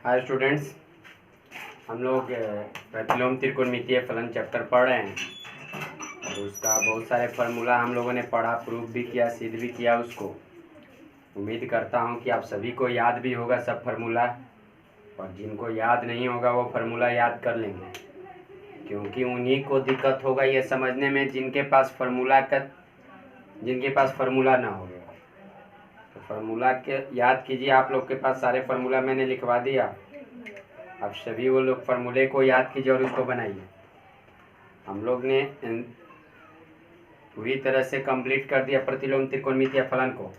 Hi students, हम लोग प्रतिलोम त्रिकोणमितीय फलन चैप्टर पढ़ रहे हैं और उसका बहुत सारे फार्मूला हम लोगों ने पढ़ा, प्रूफ भी किया, सिद्ध भी किया उसको। उम्मीद करता हूँ कि आप सभी को याद भी होगा सब फार्मूला, और जिनको याद नहीं होगा वो फार्मूला याद कर लेंगे, क्योंकि उन्हीं को दिक्कत होगा ये समझने में जिनके पास फार्मूला ना होगा। तो फार्मूला के याद कीजिए। आप लोग के पास सारे फार्मूला मैंने लिखवा दिया, आप सभी वो लोग फार्मूले को याद कीजिए और उसको बनाइए। हम लोग ने पूरी तरह से कंप्लीट कर दिया प्रतिलोम त्रिकोणमितीय फलन को।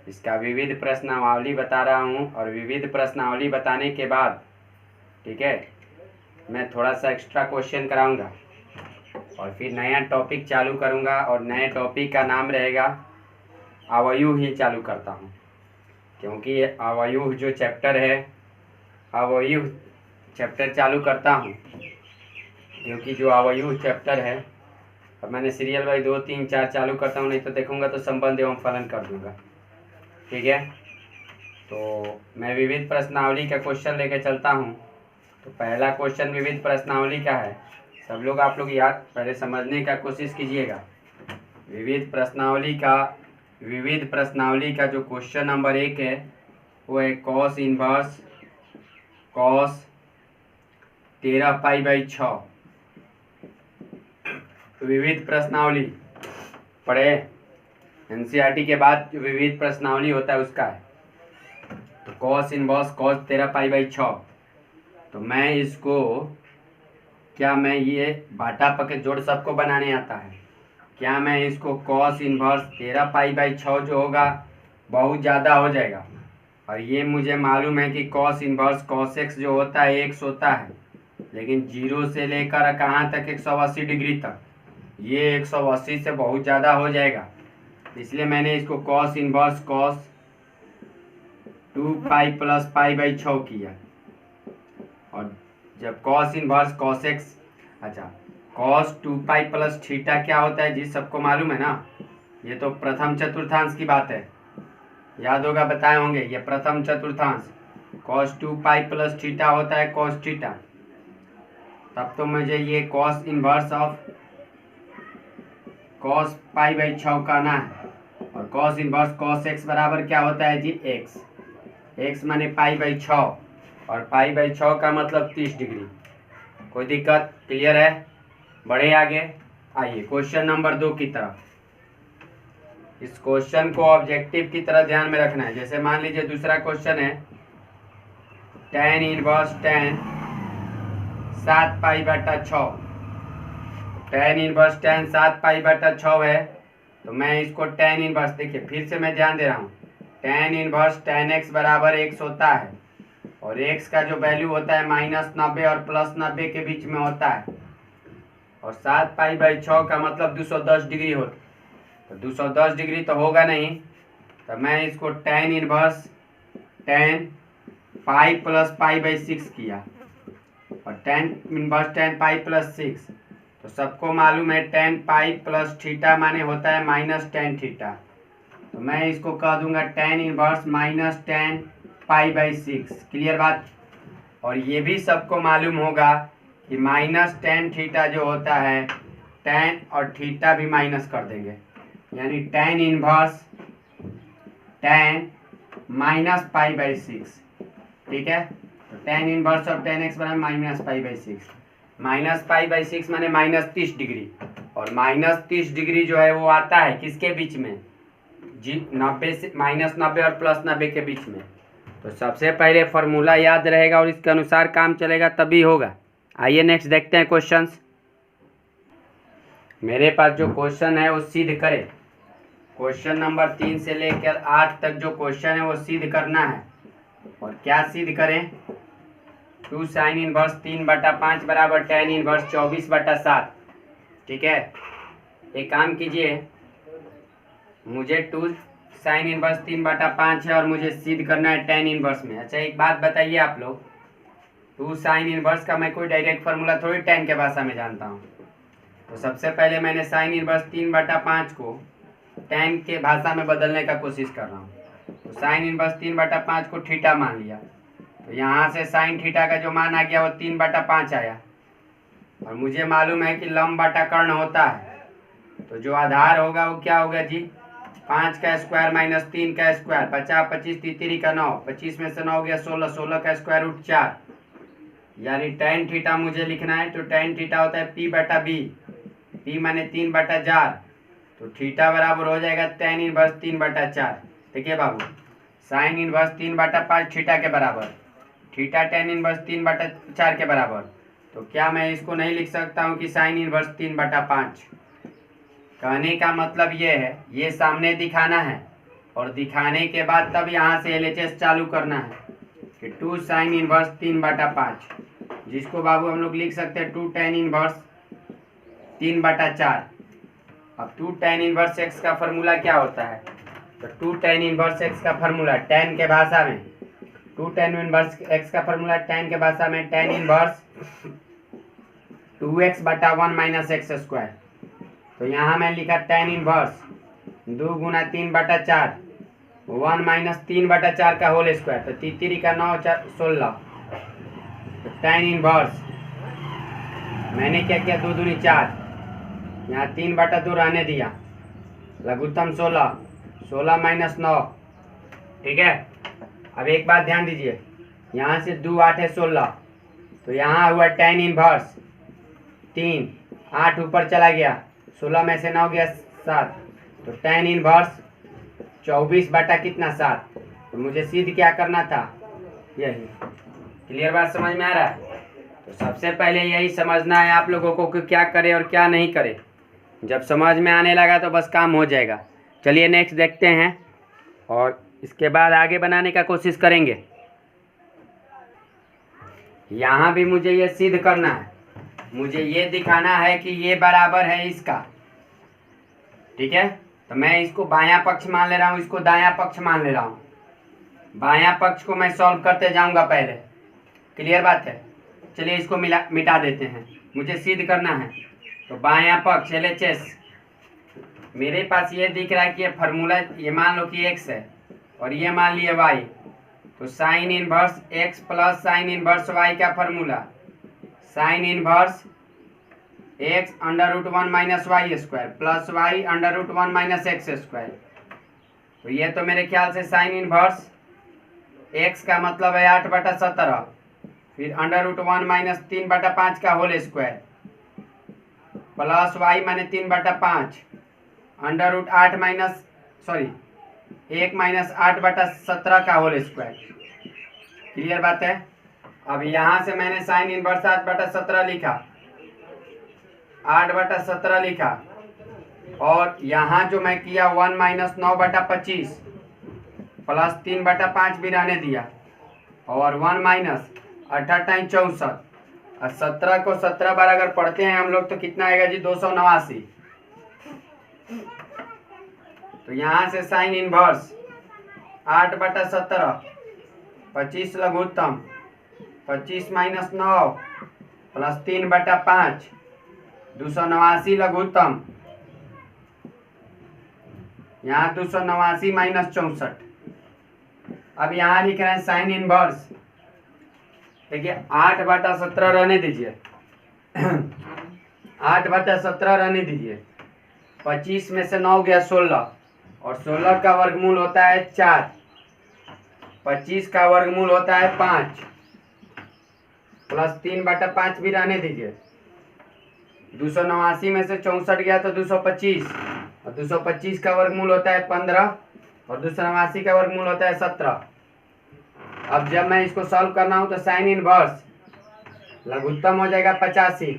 इसका विविध प्रश्नावली बता रहा हूँ, और विविध प्रश्नावली बताने के बाद ठीक है, मैं थोड़ा सा एक्स्ट्रा क्वेश्चन कराऊंगा और फिर नया टॉपिक चालू करूंगा, और नए टॉपिक का नाम रहेगा अवयव ही चालू करता हूँ, क्योंकि अवयव जो चैप्टर है, अवयव चैप्टर चालू करता हूँ, क्योंकि जो अवयव चैप्टर है, अब मैंने सीरियल वाइज 2, 3, 4 चालू करता हूँ, नहीं तो देखूंगा तो संबंध एवं फलन कर दूंगा। ठीक है, तो मैं विविध प्रश्नावली का क्वेश्चन लेके चलता हूँ। तो पहला क्वेश्चन विविध प्रश्नावली का है, सब लोग आप लोग याद पहले समझने का कोशिश कीजिएगा। विविध प्रश्नावली का जो क्वेश्चन नंबर 1 है वो है कॉस इनवर्स कॉस 13π/6। विविध प्रश्नावली पढ़े, एनसीईआरटी के बाद जो विविध प्रश्नावली होता है उसका है। तो कॉस इनवर्स कॉस 13π/6, तो मैं इसको मैं ये बाटा पके जोड़ सबको बनाने आता है, क्या मैं इसको कॉस इनवर्स 13π/6 जो होगा बहुत ज़्यादा हो जाएगा, और ये मुझे मालूम है कि कॉस इनवर्स कॉस एक्स जो होता है एक्स होता है, लेकिन 0 से लेकर कहाँ तक 180 डिग्री तक, ये 180 से बहुत ज़्यादा हो जाएगा। इसलिए मैंने इसको कॉस इनवर्स कॉस 2π + π/6 किया। और जब कॉस इनवर्स कॉस एक्स, अच्छा कॉस 2π + थीटा क्या होता है जी, सबको मालूम है ना, ये तो प्रथम चतुर्थांश की बात है, याद होगा, बताए होंगे, ये प्रथम चतुर्थांश कॉस 2π + थीटा होता है कॉस थीटा। तब तो मुझे ये कॉस इनवर्स ऑफ कॉस π/6 करना है, और कॉस इनवर्स कॉस एक्स बराबर क्या होता है जी, एक्स। एक्स माने π/6, और π/6 का मतलब 30 डिग्री। कोई दिक्कत? क्लियर है? बढ़े आगे। आइए क्वेश्चन नंबर 2 की तरफ। इस क्वेश्चन को ऑब्जेक्टिव की तरह ध्यान में रखना है। जैसे मान लीजिए दूसरा क्वेश्चन है tan inverse tan 7π/6। tan inverse tan 7π/6 है, तो मैं इसको tan इनवर्स, देखिए फिर से मैं ध्यान दे रहा हूँ, tan इनवर्स tan x बराबर x होता है, और x का जो वैल्यू होता है -90 और +90 के बीच में होता है, और 7π/6 का मतलब 210 डिग्री होता है। तो 210 डिग्री तो होगा नहीं, तो मैं इसको tan इनवर्स tan π + π/6 किया, और tan इनवर्स tan π + 6, तो सबको मालूम है tan π + थीटा माने होता है -tan थीटा, तो मैं इसको कह दूंगा tan इनवर्स -tan π/6। क्लियर बात? और ये भी सबको मालूम होगा कि -tan थीटा जो होता है, tan और थीटा भी माइनस कर देंगे, यानी tan इनवर्स tan -π/6। ठीक है, तो tan inverse of tan x बराबर -π/6। -π/6 माने -30 डिग्री, और -30 डिग्री जो है वो आता है किसके बीच में जी, 90 से -90 और +90 के बीच में। तो सबसे पहले फार्मूला याद रहेगा और इसके अनुसार काम चलेगा तभी होगा। आइए नेक्स्ट देखते हैं क्वेश्चंस। मेरे पास जो क्वेश्चन है वो सिद्ध करें। क्वेश्चन नंबर 3 से लेकर 8 तक जो क्वेश्चन है वो सिद्ध करना है। और क्या सिद्ध करें? 2 sin इनवर्स 3/5 बराबर tan इनवर्स 24/7। ठीक है, एक काम कीजिए, मुझे 2 sin इनवर्स 3/5 है और मुझे सिद्ध करना है tan इनवर्स में। अच्छा एक बात बताइए आप लोग, 2 sin इनवर्स का मैं कोई डायरेक्ट फार्मूला थोड़ी tan के भाषा में जानता हूँ। तो सबसे पहले मैंने sin इनवर्स 3/5 को tan के भाषा में बदलने का कोशिश कर रहा हूँ। तो sin इनवर्स 3/5 को थीटा मान लिया, तो यहाँ से साइन थीटा का जो मान आ गया वो 3/5 आया। और मुझे मालूम है कि लंब बटा कर्ण होता है, तो जो आधार होगा वो क्या होगा जी, 5 का स्क्वायर माइनस 3 का स्क्वायर, 50 25 तितरी का 9, 25 में से 9 गया 16, 16 का स्क्वायर रूट 4, यानी tan थीटा मुझे लिखना है। तो tan थीटा होता है P/B, P माने 3/4, तो थीटा बराबर हो जाएगा tan इनवर्स 3/4। देखिए बाबू, साइन इनवर्स 3/5 थीटा के बराबर, थीटा tan इनवर्स 3/4 के बराबर, तो क्या मैं इसको नहीं लिख सकता हूँ कि साइन इनवर्स 3/5? कहने का मतलब ये है, ये सामने दिखाना है और दिखाने के बाद तब यहाँ से LHS चालू करना है कि 2 साइन इनवर्स 3/5, जिसको बाबू हम लोग लिख सकते हैं 2 tan इनवर्स 3/4। अब 2 tan इनवर्स x का फॉर्मूला क्या होता है, तो 2 tan इनवर्स x का फॉर्मूला tan के भाषा में, 2 tan इनवर्स x का फॉर्मूला tan के भाषा में tan inverse 2x/1 minus x square. तो यहाँ मैं लिखा tan इनवर्स 2 गुना 3/4, 1 माइनस 3/4 का होल स्क्वायर, तो तितरी का 9 16, तो tan इनवर्स मैंने क्या किया 2 दूनी 4, यहाँ 3/2 रहने दिया, लघुत्तम 16, 16 माइनस 9, ठीक है। अब एक बात ध्यान दीजिए, यहाँ से 2 8 है 16, तो यहाँ हुआ tan इनवर्स 3, 8 ऊपर चला गया, 16 में से 9 गया 7, तो tan इनवर्स 24 बटा कितना 7। तो मुझे सिद्ध क्या करना था, यही। क्लियर बात समझ में आ रहा है? तो सबसे पहले यही समझना है आप लोगों को कि क्या करे और क्या नहीं करे। जब समझ में आने लगा तो बस काम हो जाएगा। चलिए नेक्स्ट देखते हैं और इसके बाद आगे बनाने का कोशिश करेंगे। यहाँ भी मुझे ये सिद्ध करना है, मुझे ये दिखाना है कि ये बराबर है इसका, ठीक है। तो मैं इसको बायां पक्ष मान ले रहा हूँ, इसको दायां पक्ष मान ले रहा हूँ। बायां पक्ष को मैं सॉल्व करते जाऊंगा पहले। क्लियर बात है? चलिए इसको मिटा देते हैं, मुझे सिद्ध करना है। तो बायां पक्ष LHS, मेरे पास ये दिख रहा है कि ये फार्मूला, ये मान लो कि x है और ये मान लिए y, तो sine inverse x plus sine inverse y का formula sine inverse x √1 minus y square plus y √1 minus x square. तो ये तो मेरे ख्याल से साइन इनवर्स x का मतलब है 8/17, फिर √1 माइनस 3/5 का होल स्क्वायर प्लस y माने 3/5 √8 माइनस 1 माइनस 8/17 का होल स्क्वायर। क्लियर बात है? अब यहाँ से मैंने साइन इनवर्स 8/17 लिखा, 8/17 लिखा, और यहाँ जो मैं किया 1 माइनस 9/25 प्लस 3/5 भी रहने दिया, और 1 माइनस 8 64, और 17 को 17 बार अगर पढ़ते हैं हम लोग तो कितना आएगा जी, 289। तो यहाँ से साइन इनवर्स 8/17, 25 लघुत्तम, 25 माइनस 9 प्लस 3/5, 289 लघुत्तम, यहाँ 289 माइनस 64। अब यहाँ लिख रहे हैं साइन इनवर्स, देखिए 8/17 रहने दीजिए, 8/17 रहने दीजिए, 25 में से 9 गया 16, और 16 का वर्गमूल होता है 4, 25 का वर्गमूल होता है 5, प्लस 3/5 भी रहने दीजिए, 289 में से 64 गया तो 225, और 225 का वर्गमूल होता है 15, और 289 का वर्गमूल होता है 17। अब जब मैं इसको सॉल्व करना हूँ तो साइन इनवर्स लघुत्तम हो जाएगा 85,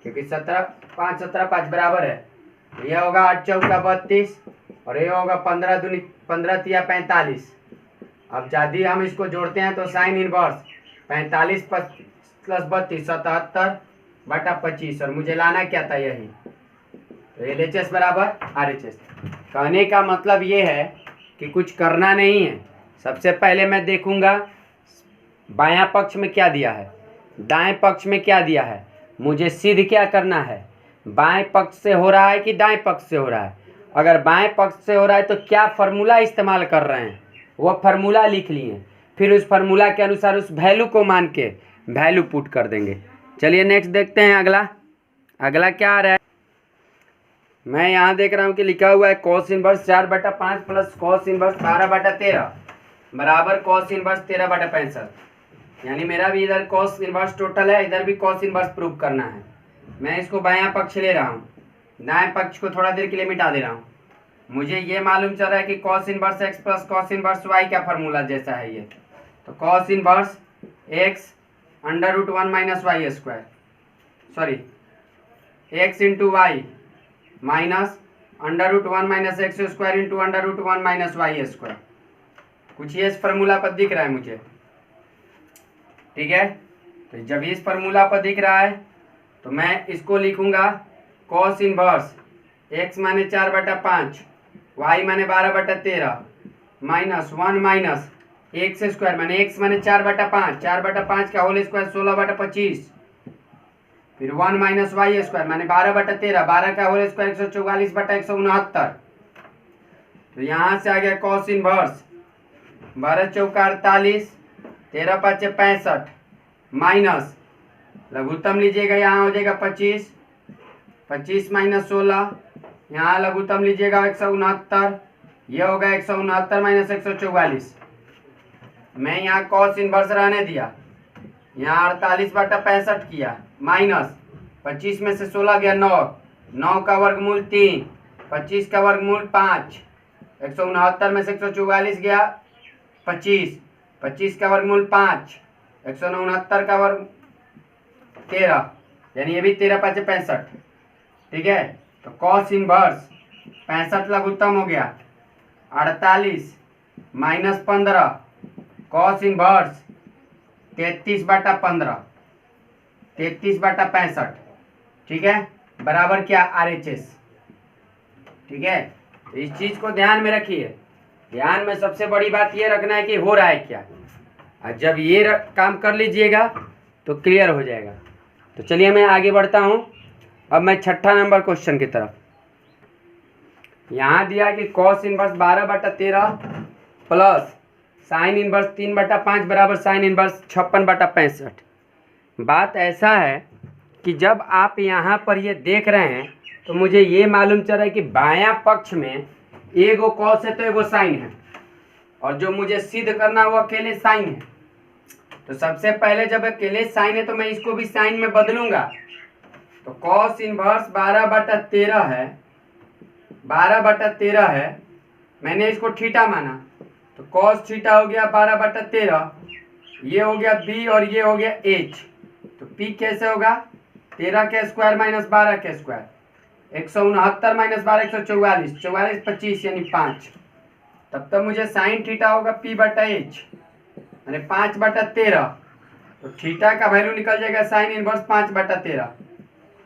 क्योंकि 5 बराबर है, तो यह होगा 8 चौका 32, और ये होगा 15 तिया 45। अब यदि हम इसको जोड़ते हैं तो साइन इनवर्स 45 प्लस 32 77/25, और मुझे लाना क्या था, यही। तो LHS बराबर RHS। कहने का मतलब ये है कि कुछ करना नहीं है। सबसे पहले मैं देखूंगा बायां पक्ष में क्या दिया है, दाएं पक्ष में क्या दिया है, मुझे सिद्ध क्या करना है, बाएं पक्ष से हो रहा है कि दाएं पक्ष से हो रहा है। अगर बाएं पक्ष से हो रहा है तो क्या फार्मूला इस्तेमाल कर रहे हैं, वो फार्मूला लिख लिए, फिर उस फार्मूला के अनुसार उस वैल्यू को मान के वैल्यू पुट कर देंगे। चलिए नेक्स्ट देखते हैं अगला। अगला क्या आ रहा है, मैं यहाँ देख रहा हूँ कि लिखा हुआ है cos inverse 4/5 plus cos inverse 12/13 बराबर कॉस इनवर्स 13/65। यानी मेरा भी इधर कॉस इनवर्स टोटल है, इधर भी कॉस इनवर्स प्रूव करना है। मैं इसको बायां पक्ष ले रहा हूँ, दाएं पक्ष को थोड़ा देर के लिए मिटा दे रहा हूँ। मुझे ये मालूम चल रहा है कि cos inverse x plus cos inverse y का फार्मूला जैसा है ये। तो cos inverse x √1 minus y square, sorry x into y minus √1 minus x square into √1 minus y square. कुछ ये इस फार्मूला पर दिख रहा है मुझे, ठीक है। तो जब इस फार्मूला पर दिख रहा है तो मैं इसको लिखूंगा कॉस इनवर्स एक्स माने 4/5 वाई माने 12/13 माइनस 1 माइनस एक्स स्क्वायर माने एक्स माने 4/5, 4/5 का होल स्क्वायर 16/25, फिर 1 माइनस वाई स्क्वायर माने 12/13, 12 का होल स्क्वायर 144/169। तो यहाँ से आ गया कॉस इनवर्स 12 चौका 48, 13 पाँच 65 माइनस लघुत्तम लीजिएगा, यहाँ हो जाएगा 25, 25 माइनस 16, यहाँ लघुत्तम लीजिएगा 169, यह होगा 169 माइनस 144। मैं यहाँ कॉस इनवर्स रहने दिया, यहाँ 48/65 किया माइनस 25 में से 16 गया 9, 9 का वर्गमूल 3, 25 का वर्गमूल 5, 169 में से 144 गया 25, 25 का वर्गमूल 5, 169 का वर्ग 13, यानी ये भी 13 पाँच 65, ठीक है। तो कॉस इनवर्स 65 लघुत्तम हो गया 48 माइनस 15 कॉस इनवर्स 33/15, 33/65, ठीक है, बराबर क्या RHS, ठीक है। तो इस चीज को ध्यान में रखिए। ध्यान में सबसे बड़ी बात ये रखना है कि हो रहा है क्या, और जब ये काम कर लीजिएगा तो क्लियर हो जाएगा। तो चलिए मैं आगे बढ़ता हूँ। अब मैं 6ठा नंबर क्वेश्चन की तरफ। यहाँ दिया कि cos inverse 12/13 plus sine inverse 3/5 बराबर साइन इनवर्स 56/65। बात ऐसा है कि जब आप यहाँ पर ये देख रहे हैं तो मुझे ये मालूम चल रहा है कि बायां पक्ष में एगो कॉस है तो एगो साइन है, और जो मुझे सिद्ध करना वो अकेले साइन है। तो सबसे पहले जब अकेले साइन है तो मैं इसको भी साइन में बदलूंगा। तो कॉस इनवर्स 12/13 है, 12/13 है, मैंने इसको थीटा माना तो कॉस थीटा हो गया 12/13, ये हो गया बी और ये हो गया एच। तो पी कैसे होगा, 13 के स्क्वायर माइनस 12 के स्क्वायर, 169 माइनस 12 144, 44 25 यानी 5। तब तक मुझे साइन थीटा होगा P/H यानी 5/13। तो थीटा का वैल्यू निकल जाएगा साइन इनवर्स 5/13।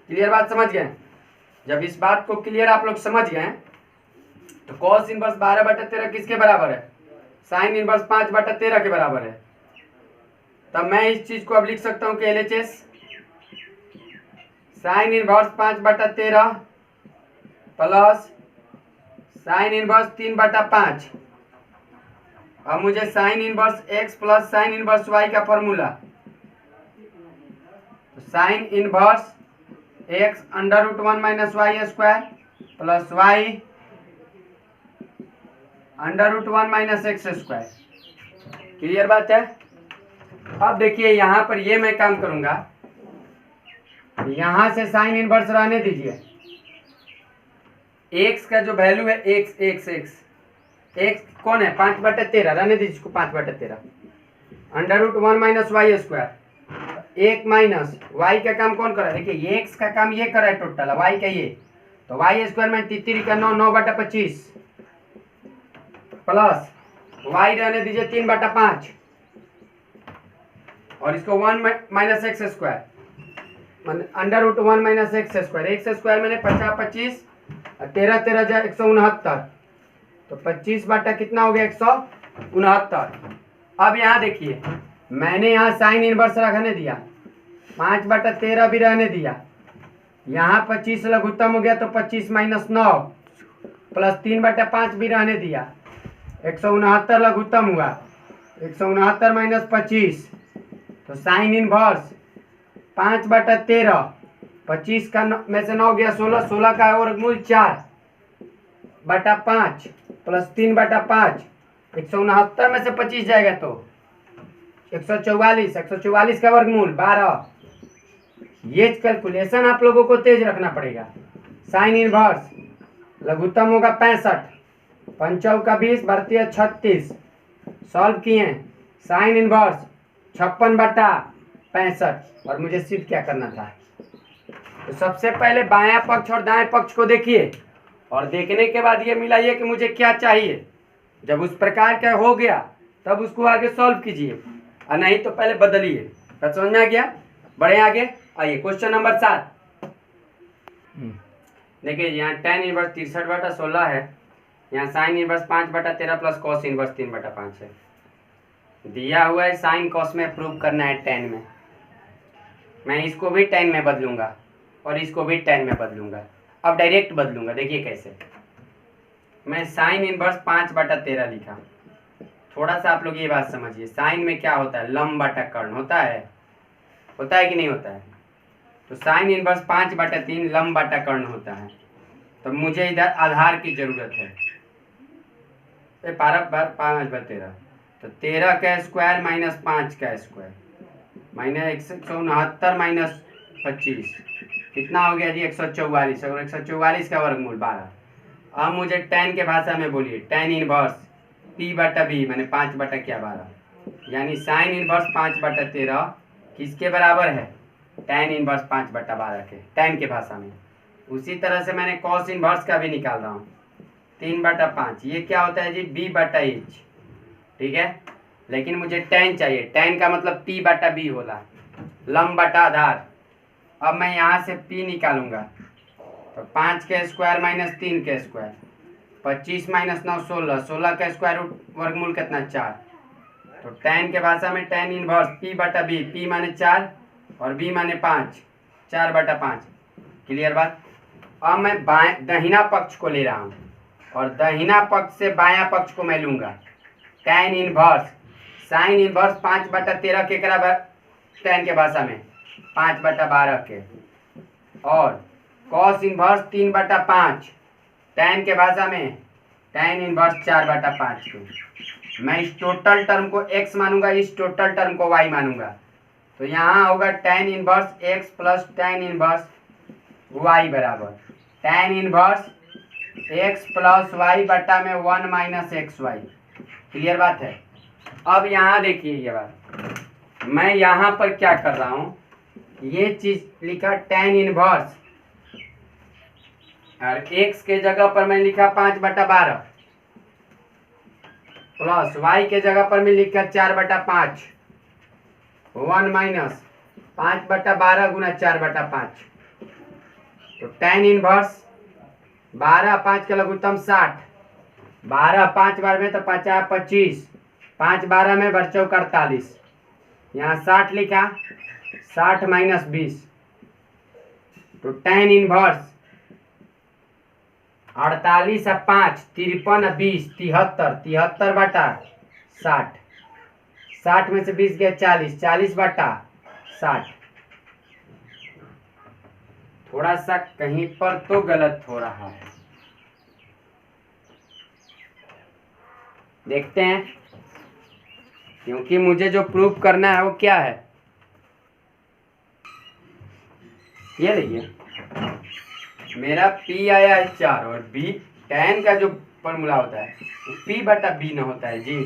क्लियर बात समझ गए। जब इस बात को क्लियर आप लोग समझ गए तो कॉस इनवर्स 12/13 किसके बराबर है, साइन इनवर्स 5/13 के बराबर है। तब मैं इस चीज को अब लिख सकता हूं कि LHS sine inverse 5/13 plus sine inverse 3/5। अब मुझे sine inverse x plus sine inverse y का फॉर्मूला, तो sine inverse x √1 minus y square plus y √1 minus x square. Clear बात है। अब देखिए यहाँ पर ये मैं काम करूंगा, यहाँ से साइन इनवर्स रहने दीजिए, x का जो वैल्यू है x कौन है 5/13, रहने दीजिए इसको 5/13, √1 माइनस वाई स्क्वायर, एक माइनस y का काम कौन कर रहा है, देखिए ये x का काम ये कर रहा है टोटल, y का ये, तो वाई स्क्वायर में 33 का 9, 9/25 प्लस y रहने दीजिए 3/5 और इसको 1 minus x square √1 minus x square, x square मैंने 50 25 13 13 169, तो 25 बटा कितना हो गया 169। अब यहाँ देखिए मैंने यहाँ साइन इनवर्स रखने दिया, 5/13 भी रहने दिया, यहाँ 25 लघुत्तम हो गया तो 25 माइनस 9 प्लस 3/5 भी रहने दिया, 169 लघुत्तम हुआ, 169 माइनस 25, तो साइन इनवर्स 5/13, 25 का में से 9 गया 16, 16 का वर्गमूल 4/5 प्लस 3/5, 169 में से 25 जाएगा तो 144, 144 का वर्गमूल 12। ये कैलकुलेशन आप लोगों को तेज रखना पड़ेगा। साइन इनवर्स लघुत्तम होगा 65, पंचौ का 20, बढ़ती 36, सॉल्व किए साइन इनवर्स 56/65, और मुझे सिद्ध क्या करना था। तो सबसे पहले बायां पक्ष और दाएं पक्ष को देखिए और देखने के बाद ये मिलाइए कि मुझे क्या चाहिए। जब उस प्रकार का हो गया तब उसको आगे सॉल्व कीजिए, और नहीं तो पहले बदलिए। समझ में आ गया? बढ़े आगे। आइए क्वेश्चन नंबर 7। देखिए यहाँ tan इनवर्स 63/16 है, यहाँ sign inverse 5/13 plus cos inverse 3/5 है। दिया हुआ है साइन कॉस में प्रूव करना है tan में। मैं इसको भी tan में बदलूंगा और इसको भी tan में बदलूंगा। अब डायरेक्ट बदलूंगा, देखिए कैसे। मैं साइन इनवर्स 5/13 लिखा। थोड़ा सा आप लोग ये बात समझिए, साइन में क्या होता है, लंब बटा कर्ण होता है कि नहीं होता है? तो साइन इनवर्स 5/3 लंब बटा कर्ण होता है। तो मुझे इधर आधार की जरूरत है। 5/13, तो 13 का स्क्वायर माइनस 5 का स्क्वायर माइनस 169 माइनस 25 कितना हो गया जी? 144, और 144 का वर्गमूल 12। अब मुझे tan के भाषा में बोलिए, tan इनवर्स P/B मैंने 5/12, यानी साइन इनवर्स 5/13 किसके बराबर है? tan इनवर्स 5/12 के, tan के भाषा में। उसी तरह से मैंने cos इनवर्स का भी निकाल रहा हूँ 3/5। ये क्या होता है जी? B/H, ठीक है। लेकिन मुझे tan चाहिए, tan का मतलब P/B होला, लंब बटा आधार। अब मैं यहाँ से P निकालूंगा, तो 5 के स्क्वायर माइनस 3 के स्क्वायर, 25 माइनस 9 16, 16 का स्क्वायर रूट वर्गमूल कितना? 4। तो tan के भाषा में tan इनवर्स P/B, P माने 4 और B माने 5, 4/5। क्लियर बात? अब मैं दाहिना पक्ष को ले रहा हूँ और दाहिना पक्ष से बायां पक्ष को मैं लूंगा। tan इनवर्स साइन इनवर्स 5/13 के tan के भाषा में 5/12 के, और cos इनवर्स 3/5 tan के भाषा में tan इनवर्स 4/5 के। मैं इस टोटल टर्म को x मानूंगा, इस टोटल टर्म को y मानूंगा। तो यहाँ होगा tan inverse x plus tan inverse y बराबर tan inverse x plus y बटा में 1 माइनस XY। क्लियर बात है? अब यहाँ देखिए ये बात, मैं यहाँ पर क्या कर रहा हूँ, ये चीज लिखा tan इनवर्स, और x के जगह पर मैं लिखा 5/12 प्लस y के जगह पर मैं लिखा 4/5, 1 माइनस 5/12 गुना 4/5। तो tan इनवर्स 12, 5 का लघुत्तम 60, 12 5 बार में तो 50 25, 5 12 में बच्चों 48, यहाँ 60 लिखा, 60 माइनस 20, तो tan इनवर्स 48 और 5 53 और 20 73, 73/60, 60 में से 20 गया 40, 40/60। थोड़ा सा कहीं पर तो गलत हो रहा है, देखते हैं, क्योंकि मुझे जो प्रूफ करना है वो क्या है, ये देखिए मेरा P आया है 4 और B tan का जो फॉर्मूला होता है वो P/B न होता है जी।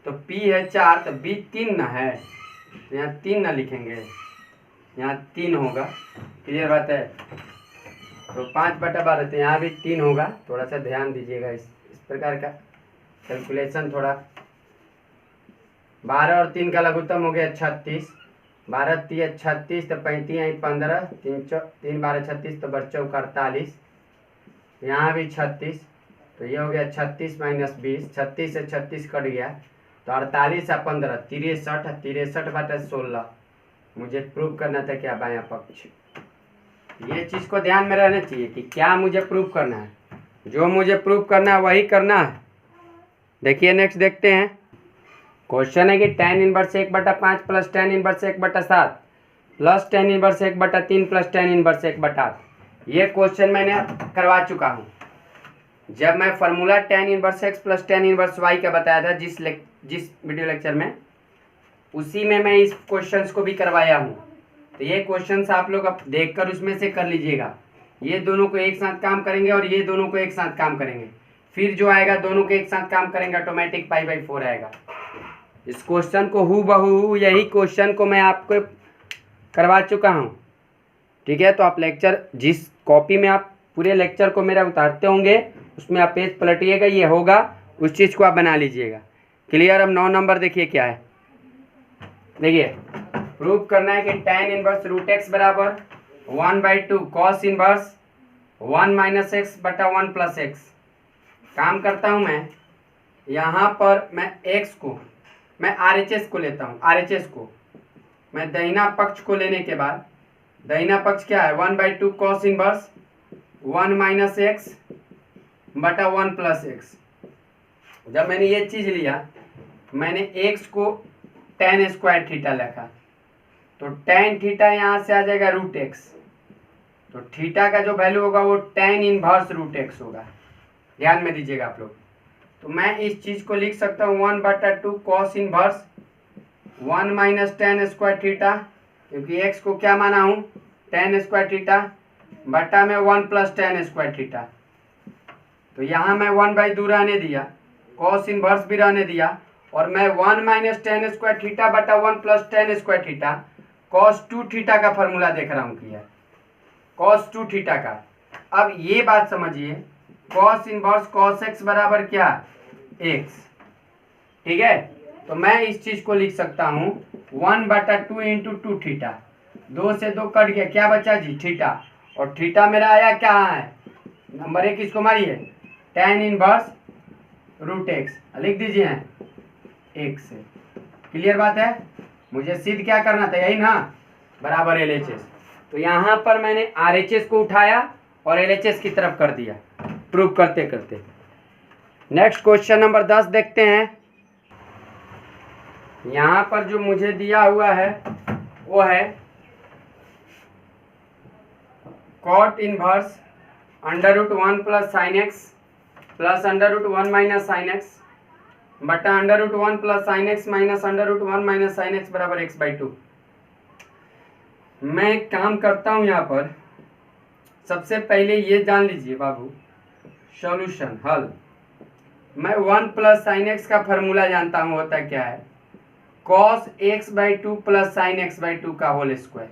तो P है 4 तो B 3 न है, तो यहाँ 3 न लिखेंगे, यहाँ 3 होगा। क्लियर बात है? तो 5/12 तो यहाँ भी 3 होगा। थोड़ा सा ध्यान दीजिएगा, इस प्रकार का कैलकुलेशन थोड़ा। 12 और 3 का लघुत्तम हो गया 36, 12 3 36, तो 35 15, 3 12 36, तो बच्चों का 48, यहाँ भी 36, तो ये हो गया 36 माइनस 20, 36 से 36 कट गया, तो 48 और 15 63, 63/16 मुझे प्रूव करना था क्या? बायां पक्ष। ये चीज़ को ध्यान में रहना चाहिए कि क्या मुझे प्रूव करना है, जो मुझे प्रूव करना है वही करना है। देखिए नेक्स्ट देखते हैं क्वेश्चन है कि tan inverse 1/5 plus tan inverse 1/7 plus tan inverse 1/3 plus tan inverse 1/8। ये क्वेश्चन मैंने करवा चुका हूँ जब मैं formula tan inverse x plus tan inverse y का बताया था जिस वीडियो लेक्चर में, उसी में मैं इस क्वेश्चंस को भी करवाया हूँ। तो ये क्वेश्चंस आप लोग अब देखकर उसमें से कर लीजिएगा। ये दोनों को एक साथ काम करेंगे और ये दोनों को एक साथ काम करेंगे, फिर जो आएगा दोनों को एक साथ काम करेंगे ऑटोमेटिक π/4 आएगा। इस क्वेश्चन को हूबहू यही क्वेश्चन को मैं आपको करवा चुका हूँ, ठीक है। तो आप लेक्चर जिस कॉपी में आप पूरे लेक्चर को मेरा उतारते होंगे उसमें आप पेज पलटिएगा, ये होगा, उस चीज़ को आप बना लीजिएगा। क्लियर। अब 9 नंबर देखिए क्या है। देखिए प्रूव करना है कि tan इनवर्स √x बराबर 1/2 cos इनवर्स 1 - x/1 + x। काम करता हूँ मैं, यहाँ पर मैं x को, मैं RHS को लेता हूँ। RHS को मैं दाहिना पक्ष को लेने के बाद, दाहिना पक्ष क्या है 1/2 cos इनवर्स 1 - x/1 + x। जब मैंने ये चीज़ लिया, मैंने x को tan स्क्वायर थीटा लिखा, तो tan थीटा यहाँ से आ जाएगा √x, तो थीटा का जो वैल्यू होगा वो tan इनवर्स √x होगा। ध्यान में दीजिएगा आप लोग। तो मैं इस चीज़ को लिख सकता हूँ 1/2 cos inverse 1 - tan square theta, क्योंकि x को क्या माना हूँ tan स्क्वायर थीटा, बटा में 1 + tan स्क्वायर थीटा। तो यहाँ मैं 1/2 रहने दिया, cos इनवर्स भी रहने दिया, और मैं 1 - tan स्क्वायर थीटा बटा 1 + tan square theta cos 2 theta का फॉर्मूला देख रहा हूँ कि है cos 2 थीटा का। अब ये बात समझिए, cos इनवर्स cos x बराबर क्या x, ठीक है। तो मैं इस चीज को लिख सकता हूँ 1/2 × 2 थीटा, 2 से 2 कट गया, क्या बचा जी थीटा, और थीटा मेरा आया क्या है नंबर 1, इसको मारिए tan इनवर्स √x लिख दीजिए x से। क्लियर बात है। मुझे सिद्ध क्या करना था, यही ना, बराबर LHS। तो यहाँ पर मैंने RHS को उठाया और LHS की तरफ कर दिया प्रूव करते करते। नेक्स्ट क्वेश्चन नंबर 10 देखते हैं। यहाँ पर जो मुझे दिया हुआ है वो है cot inverse √1 + sin x plus √1 - sin x बटा √1 + sin x minus √1 - sin x बराबर x/2। मैं काम करता हूँ यहाँ पर, सबसे पहले ये जान लीजिए बाबू, सॉल्यूशन हल। मैं 1 + sin x का फॉर्मूला जानता हूँ, होता क्या है cos x/2 + sin x/2 का होल स्क्वायर,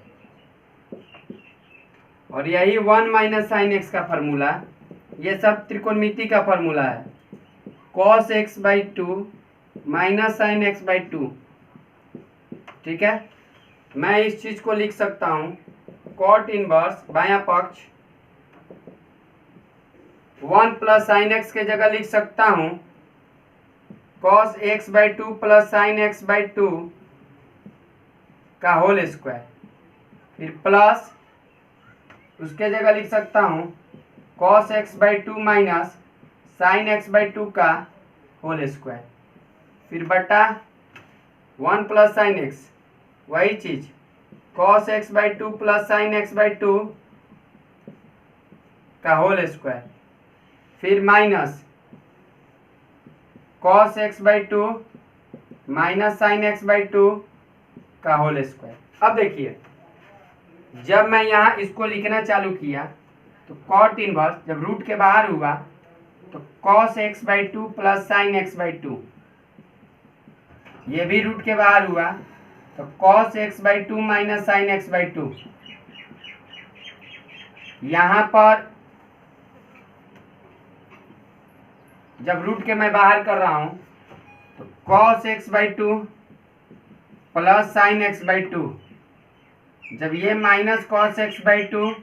और यही 1 - sin x का फॉर्मूला, ये सब त्रिकोणमिति का फॉर्मूला है, cos x/2 - sin x/2, ठीक है। मैं इस चीज को लिख सकता हूँ cot इनवर्स बायां पक्ष 1 + sin x के जगह लिख सकता हूँ cos x/2 + sin x/2 का होल स्क्वायर, फिर प्लस उसके जगह लिख सकता हूँ cos x/2 minus sin x/2 का होल स्क्वायर, फिर बटा 1 + sin x, वही चीज cos x/2 + sin x/2 का होल स्क्वायर, फिर minus cos x/2 minus sin x/2 का होल स्क्वायर। अब देखिए, जब मैं यहाँ इसको लिखना चालू किया तो cot इनवर्स जब रूट के बाहर हुआ तो cos x/2 + sin x/2, ये भी रूट के बाहर हुआ तो cos x/2 minus sin x/2। यहाँ पर जब रूट के मैं बाहर कर रहा हूं तो cos x/2 + sin x/2, जब ये minus cos x/2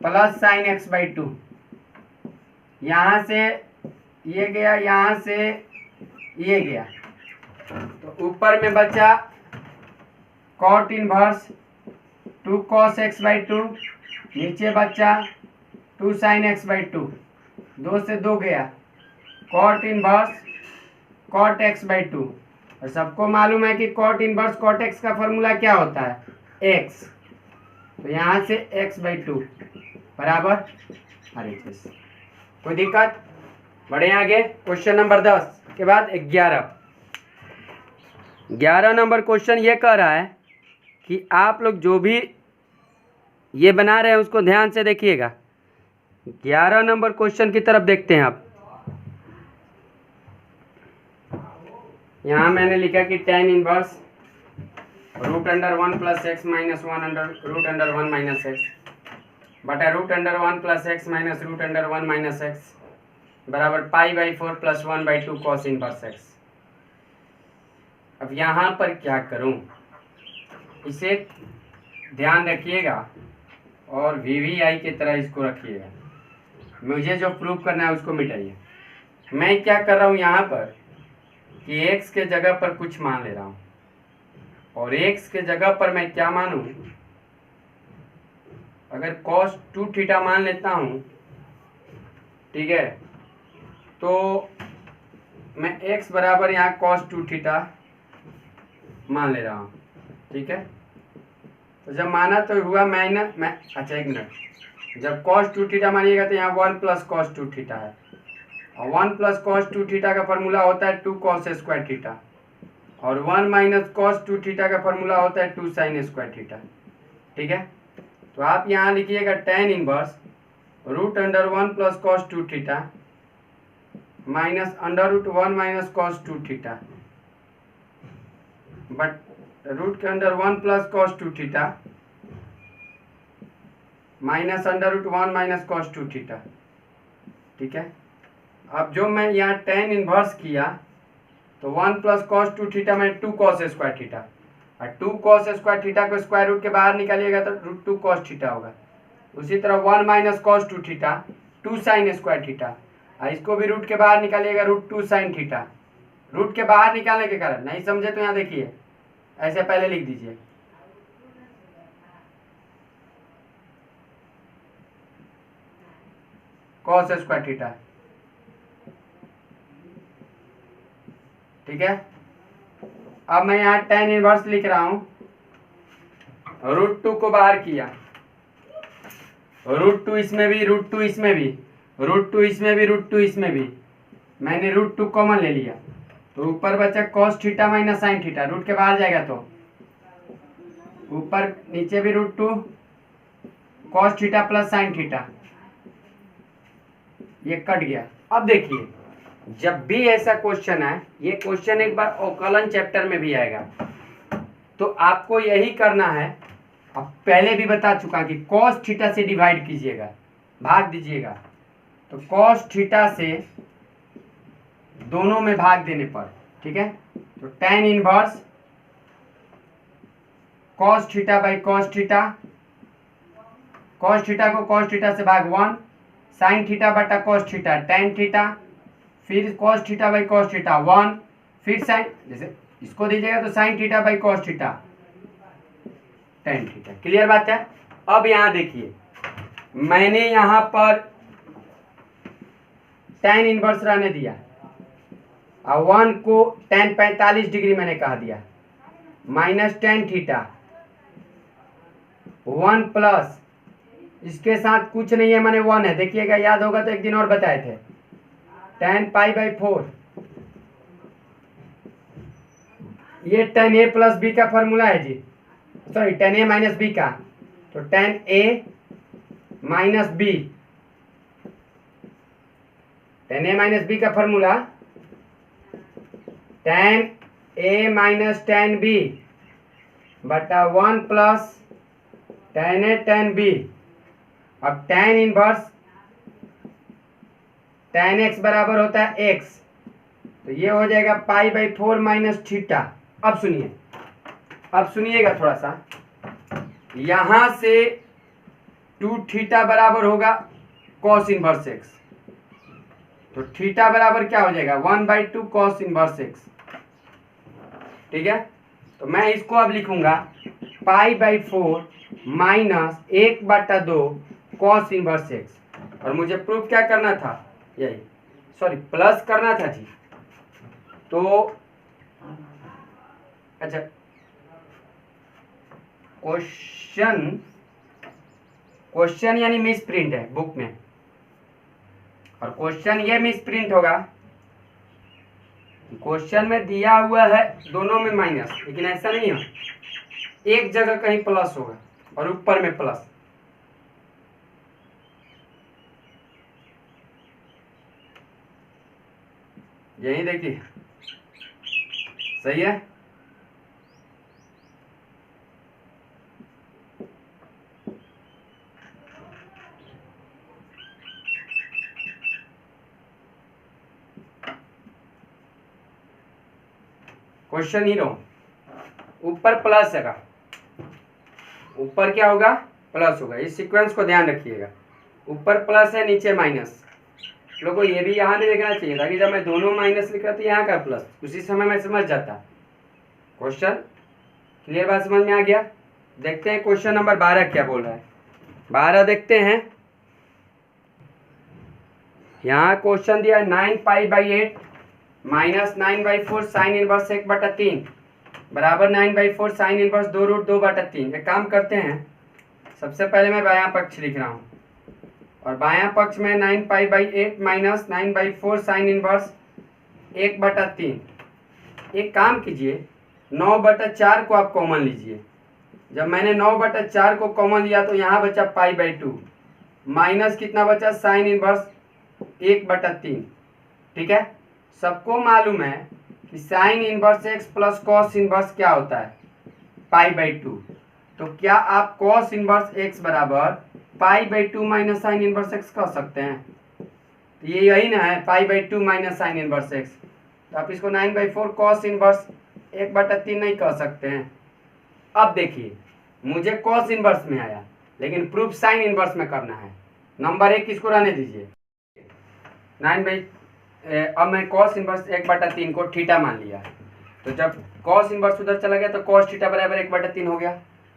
+ sin x/2, यहाँ से ये गया, यहाँ से ये गया, तो ऊपर में बचा cot इनवर्स 2 cos x/2, नीचे बचा 2 sin x/2, 2 से 2 गया, cot इनवर्स cot x/2, और सबको मालूम है कि कॉट इनवर्स कॉट एक्स का फॉर्मूला क्या होता है एक्स, तो यहाँ से x/2 बराबर RHS। कोई दिक्कत? बढ़े आगे। क्वेश्चन नंबर 10 के बाद 11 नंबर क्वेश्चन ये कह रहा है कि आप लोग जो भी ये बना रहे हैं उसको ध्यान से देखिएगा। 11 नंबर क्वेश्चन की तरफ देखते हैं आप। यहाँ मैंने लिखा कि tan इनवर्स √1 + x - 1 √1 - x बटा √1 + x - √1 - x बराबर π/4 + 1/2 cos इनवर्स x। अब यहाँ पर क्या करूँ, इसे ध्यान रखिएगा और VVI की तरह इसको रखिएगा। मुझे जो प्रूव करना है उसको मिटाइए। मैं क्या कर रहा हूँ यहाँ पर कि x के जगह पर कुछ मान ले रहा हूँ, और x के जगह पर मैं क्या मानूँ, अगर cos 2θ मान लेता हूँ, ठीक है, तो मैं x बराबर यहाँ cos 2θ मान ले रहा हूँ, ठीक है। तो जब माना तो हुआ अच्छा एक मिनट, जब cos 2θ मानिएगा तो यहाँ 1 + cos 2θ है, और 1 + cos 2θ का फॉर्मूला होता है 2 cos स्क्वायर थीटा, और 1 - cos 2θ का फॉर्मूला होता है 2 sin स्क्वायर थीटा, ठीक है। तो आप यहाँ लिखिएगा tan inverse √1 + cos 2θ -√1 - cos 2θ but √1 + cos 2θ -√1 - cos 2θ, ठीक है। अब जो मैं यहाँ tan इनवर्स किया तो 1 + cos 2θ में 2 cos स्क्वायर थीटा, और 2 cos स्क्वायर थीटा को स्क्वायर रूट के बाहर निकालिएगा तो √2 cos थीटा होगा। उसी तरह 1 - cos 2θ 2 sin स्क्वायर थीटा, और इसको भी रूट के बाहर निकालिएगा √2 sin थीटा। रूट के बाहर निकालने के कारण नहीं समझे तो यहाँ देखिए, ऐसे पहले लिख दीजिए cos स्क्वायर थीटा, ठीक है। अब मैं यहाँ tan इनवर्स लिख रहा हूँ, √2 को बाहर किया, √2 इसमें भी, √2 इसमें भी, √2 इसमें भी, √2 इसमें भी, मैंने √2 कॉमन ले लिया, तो ऊपर बचा cos θ - sin θ, रूट के बाहर जाएगा तो ऊपर नीचे भी √2 cos θ + sin θ, ये कट गया। अब देखिए, जब भी ऐसा क्वेश्चन है, ये क्वेश्चन एक बार अवकलन चैप्टर में भी आएगा, तो आपको यही करना है। अब पहले भी बता चुका कि cos θ से डिवाइड कीजिएगा, भाग दीजिएगा, तो cos θ से दोनों में भाग देने पर, ठीक है, तो tan inverse cos θ/cos θ, cos θ को cos θ से भाग 1, sin θ बटा cos θ tan θ, फिर cos θ/cos θ 1, फिर sin, जैसे इसको दीजिएगा तो sin θ/cos θ tan θ। क्लियर बात है? अब यहाँ देखिए, मैंने यहाँ पर tan इनवर्स रहने दिया, और 1 को tan 45 डिग्री मैंने कहा दिया, माइनस tan θ 1 प्लस, इसके साथ कुछ नहीं है, मैंने 1 है, देखिएगा याद होगा तो एक दिन और बताए थे, tan π/4, ये tan a + b का फॉर्मूला है जी, सॉरी tan a - b का, तो tan a - b, tan a - b का formula tan a - tan b बटा 1 plus tan a tan b। अब tan इनवर्स tan x बराबर होता है x, तो ये हो जाएगा π/4 - θ। अब सुनिएगा थोड़ा सा, यहां से 2θ बराबर होगा cos इनवर्स x, तो θ बराबर क्या हो जाएगा 1/2 cos इनवर्स x, ठीक है। तो मैं इसको अब लिखूंगा π/4 - 1/2 cos इनवर्स x, और मुझे प्रूफ क्या करना था, यही, सॉरी प्लस करना था जी, तो अच्छा, क्वेश्चन यानी मिस प्रिंट है बुक में, और क्वेश्चन ये मिस प्रिंट होगा, क्वेश्चन में दिया हुआ है दोनों में माइनस, लेकिन ऐसा नहीं है, एक जगह कहीं प्लस होगा और ऊपर में प्लस। यही देखिए, सही है। क्वेश्चन हीरो, ऊपर प्लस है, ऊपर क्या होगा, प्लस होगा। इस सीक्वेंस को ध्यान रखिएगा, ऊपर प्लस है नीचे माइनस। लोगों को ये भी यहाँ नहीं देखना चाहिए था कि जब मैं दोनों माइनस लिख रहा था यहाँ का प्लस, उसी समय मैं समझ जाता। क्वेश्चन क्लियर, बात समझ में आ गया। देखते हैं क्वेश्चन नंबर 12 क्या बोल रहा है। 12 देखते हैं। यहाँ क्वेश्चन दिया है 9π/8 माइनस 9/4 साइन इनवर्स 1/3 बराबर 9/4 साइन इनवर्स 2√2/3। एक काम करते हैं, सबसे पहले मैं बायां पक्ष लिख रहा हूँ, और बायां पक्ष में 9π/8 माइनस 9/4 साइन इनवर्स 1/3। एक काम कीजिए, 9/4 को आप कॉमन लीजिए। जब मैंने 9/4 को कॉमन लिया तो यहाँ बचा π/2 माइनस कितना बचा, साइन इनवर्स 1/3। ठीक है, सबको मालूम है कि sine inverse x plus cos inverse क्या होता है, π/2। तो क्या आप कॉस इनवर्स एक्स बराबर π/2 माइनस साइन इनवर्स एक्स कर सकते हैं? तो ये यही ना है, π/2 माइनस साइन इनवर्स एक्स। तो आप इसको 9/4 कॉस इनवर्स 1/3 नहीं कर सकते हैं। अब देखिए, मुझे कॉस इनवर्स में आया, लेकिन प्रूफ साइन इनवर्स में करना है। नंबर 1 किसको रहने दीजिए, अब मैं कॉस इनवर्स 1/3 को थीटा मान लिया। तो जब कॉस इनवर्स उधर चला गया तो कॉस थीटा बराबर 1/3 हो गया,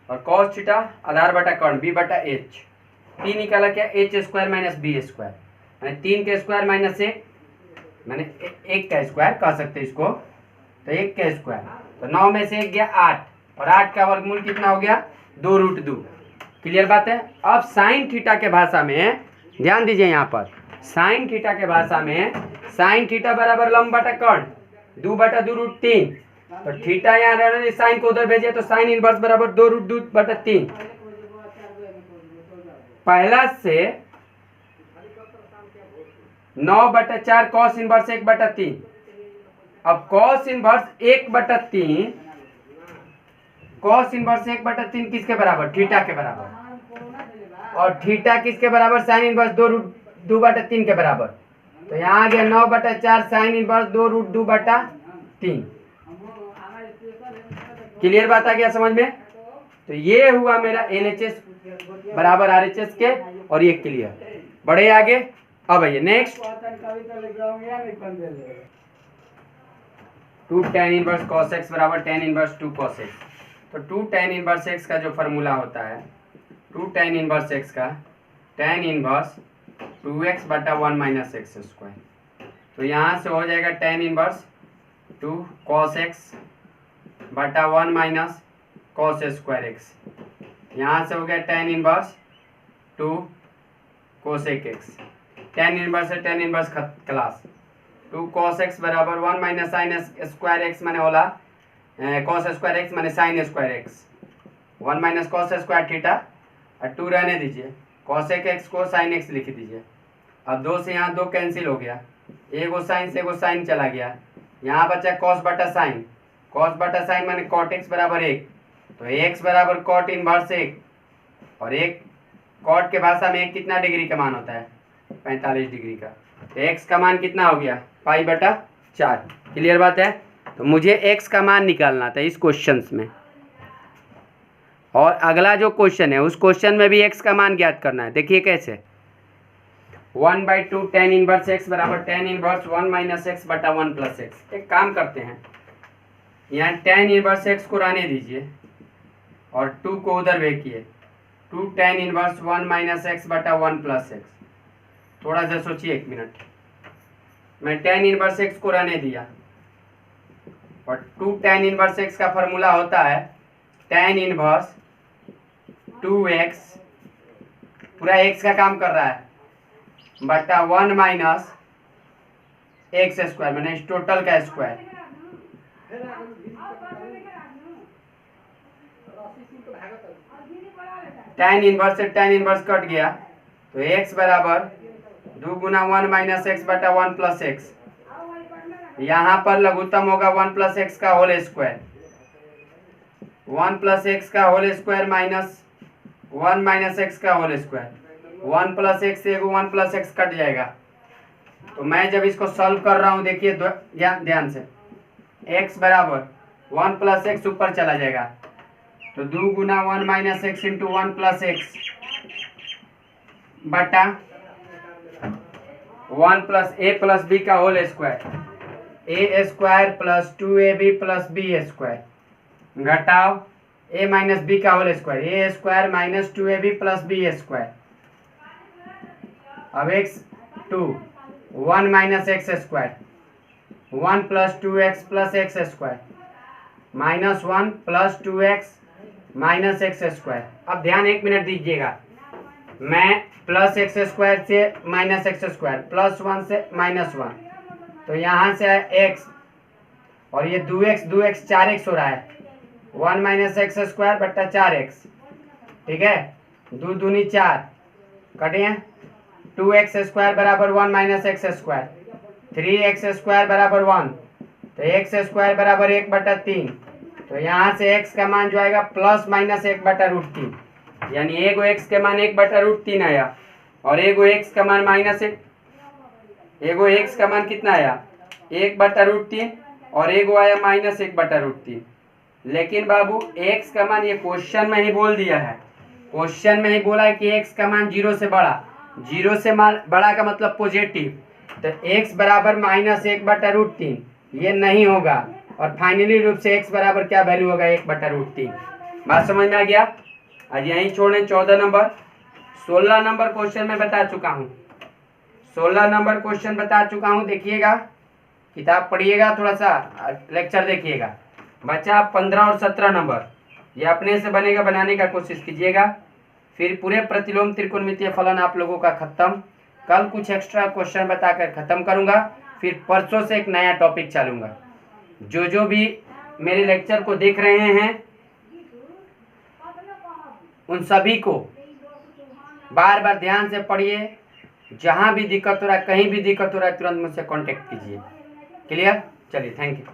और कॉस थीटा आधार बटा कर्ण b/h, p निकाला क्या, h² माइनस b², मैंने 3 के स्क्वायर माइनस 1, मैंने 1 का स्क्वायर कह सकते इसको, तो 1 का स्क्वायर, तो 9 में से 1 गया 8, और 8 का वर्गमूल कितना हो गया, 2√2। क्लियर बात है। अब साइन थीटा के भाषा में ध्यान दीजिए, यहाँ पर साइन थीटा के भाषा में साइन थीटा बराबर लंब बटा कर्ण 2/2√3। तो थीटा यहाँ रहने, साइन को उधर भेजे तो साइन इनवर्स बराबर 2√2/3। पहला से 9/4 कॉस इनवर्स 1/3। अब कॉस इनवर्स 1/3, कॉस इनवर्स 1/3 किसके बराबर, थीटा के बराबर, और थीटा किसके बराबर, साइन इनवर्स 2√2/3 के बराबर। तो यहाँ आ गया 9/4 साइन इनवर्स 2√2/3। क्लियर बात आ गया समझ में। तो ये हुआ मेरा LHS बराबर RHS के, और ये क्लियर। बढ़े आगे। अब आइए next, 2 tan inverse cos x बराबर tan इनवर्स 2 cos x। तो 2 tan इनवर्स x का जो फॉर्मूला होता है, 2 tan इनवर्स x का tan inverse 2x/1 minus x²। तो यहाँ से हो जाएगा tan inverse 2 cos x/1 minus cos² x। यहाँ से हो गया tan inverse 2 cosec x। tan inverse है, tan inverse class 2 cos x बराबर 1 माइनस साइन स्क्वायर एक्स, मैंने बोला cos² x मैंने sine square x, 1 minus cos² theta, और 2 रहने दीजिए, cosec x को साइन x लिख दीजिए। अब 2 से यहाँ 2 कैंसिल हो गया, एगो साइन से एगो साइन चला गया, यहाँ बचा cos बटा साइन, cos बटा साइन मैंने cot x बराबर 1, तो x बराबर cot इनवर्स 1, और 1 cot के भाषा में 1 कितना डिग्री का मान होता है, 45 डिग्री का। तो x का मान कितना हो गया, π/4। क्लियर बात है। तो मुझे x का मान निकालना था इस क्वेश्चन में, और अगला जो क्वेश्चन है उस क्वेश्चन में भी x का मान ज्ञात करना है। देखिए कैसे, 1/2 tan इनवर्स x बराबर tan inverse 1 minus x/1 plus x। एक काम करते हैं, यहाँ tan इनवर्स x को रहने दीजिए और 2 को उधर भेजिए, 2 tan inverse 1 minus x/1 plus x। थोड़ा सा सोचिए, 1 मिनट। मैं tan इनवर्स x को रहने दिया, और 2 tan इनवर्स x का फॉर्मूला होता है tan इनवर्स 2x, पूरा x का काम कर रहा है, बटा 1 माइनस एक्स स्क्वायर, मैंने इस टोटल का स्क्वायर। tan इनवर्स से tan इनवर्स कट गया तो x बराबर 2 गुना 1 माइनस एक्स बटा 1 प्लस एक्स। यहाँ पर लघुत्तम होगा 1 प्लस एक्स का होल स्क्वायर, 1 प्लस एक्स का whole square minus 1 minus x का होल स्क्वायर। 1 प्लस एक्स से 1 प्लस एक्स कट जाएगा। तो मैं जब इसको सॉल्व कर रहा हूँ, देखिए ध्यान से, x बराबर 1 प्लस एक्स ऊपर चला जाएगा तो 2 गुना 1 minus x into 1 plus x बटा 1 प्लस ए प्लस बी का whole square, a square plus 2ab प्लस बी स्क्वायर घटाओ ए माइनस बी का whole square, a square minus 2ab प्लस बी स्क्वायर। अब x 2 1 minus x square 1 plus 2x plus x square minus 1 plus 2x minus x square. अब ध्यान 1 minute दीजिएगा, मैं plus x square से minus x square plus 1 से minus 1, तो यहाँ से है x और ये 2x 4x हो रहा है, 1 माइनस एक्स स्क्वायर बट्टा 4x, ठीक है, 2 दूनी 4 कटिए, 2x स्क्वायर बराबर 1 minus x square, 3x square बराबर 1, तो x स्क्वायर बराबर 1 बटा 3, तो यहाँ से x का मान जो आएगा प्लस माइनस 1 बटा रूट 3, यानी एगो x के मान 1 बटा रूट 3 आया और एगो x का मान माइनस 1, एगो x का मान कितना आया 1 बटा रूट 3 और एगो आया माइनस 1 बटा रूट 3। लेकिन बाबू x का मान ये क्वेश्चन में ही बोल दिया है, क्वेश्चन में ही बोला है कि x का मान 0 से बड़ा, 0 से बड़ा का मतलब पॉजिटिव, तो x बराबर माइनस 1 बटा रूट 3 ये नहीं होगा और फाइनली रूप से x बराबर क्या वैल्यू होगा 1 बटा रूट 3। बात समझ में आ गया? आज यहीं छोड़े 14 नंबर। 16 नंबर क्वेश्चन में बता चुका हूँ, 16 नंबर क्वेश्चन बता चुका हूँ। देखिएगा, किताब पढ़िएगा, थोड़ा सा लेक्चर देखिएगा। बच्चा 15 और 17 नंबर ये अपने से बनेगा, बनाने का कोशिश कीजिएगा। फिर पूरे प्रतिलोम त्रिकोणमितीय फलन आप लोगों का खत्म। कल कुछ एक्स्ट्रा क्वेश्चन बताकर खत्म करूंगा, फिर परसों से एक नया टॉपिक चलूंगा। जो भी मेरे लेक्चर को देख रहे हैं उन सभी को बार बार ध्यान से पढ़िए, जहां भी दिक्कत हो रहा है, कहीं भी दिक्कत हो रहा है, तुरंत मुझसे कांटेक्ट कीजिए। क्लियर? चलिए, थैंक यू।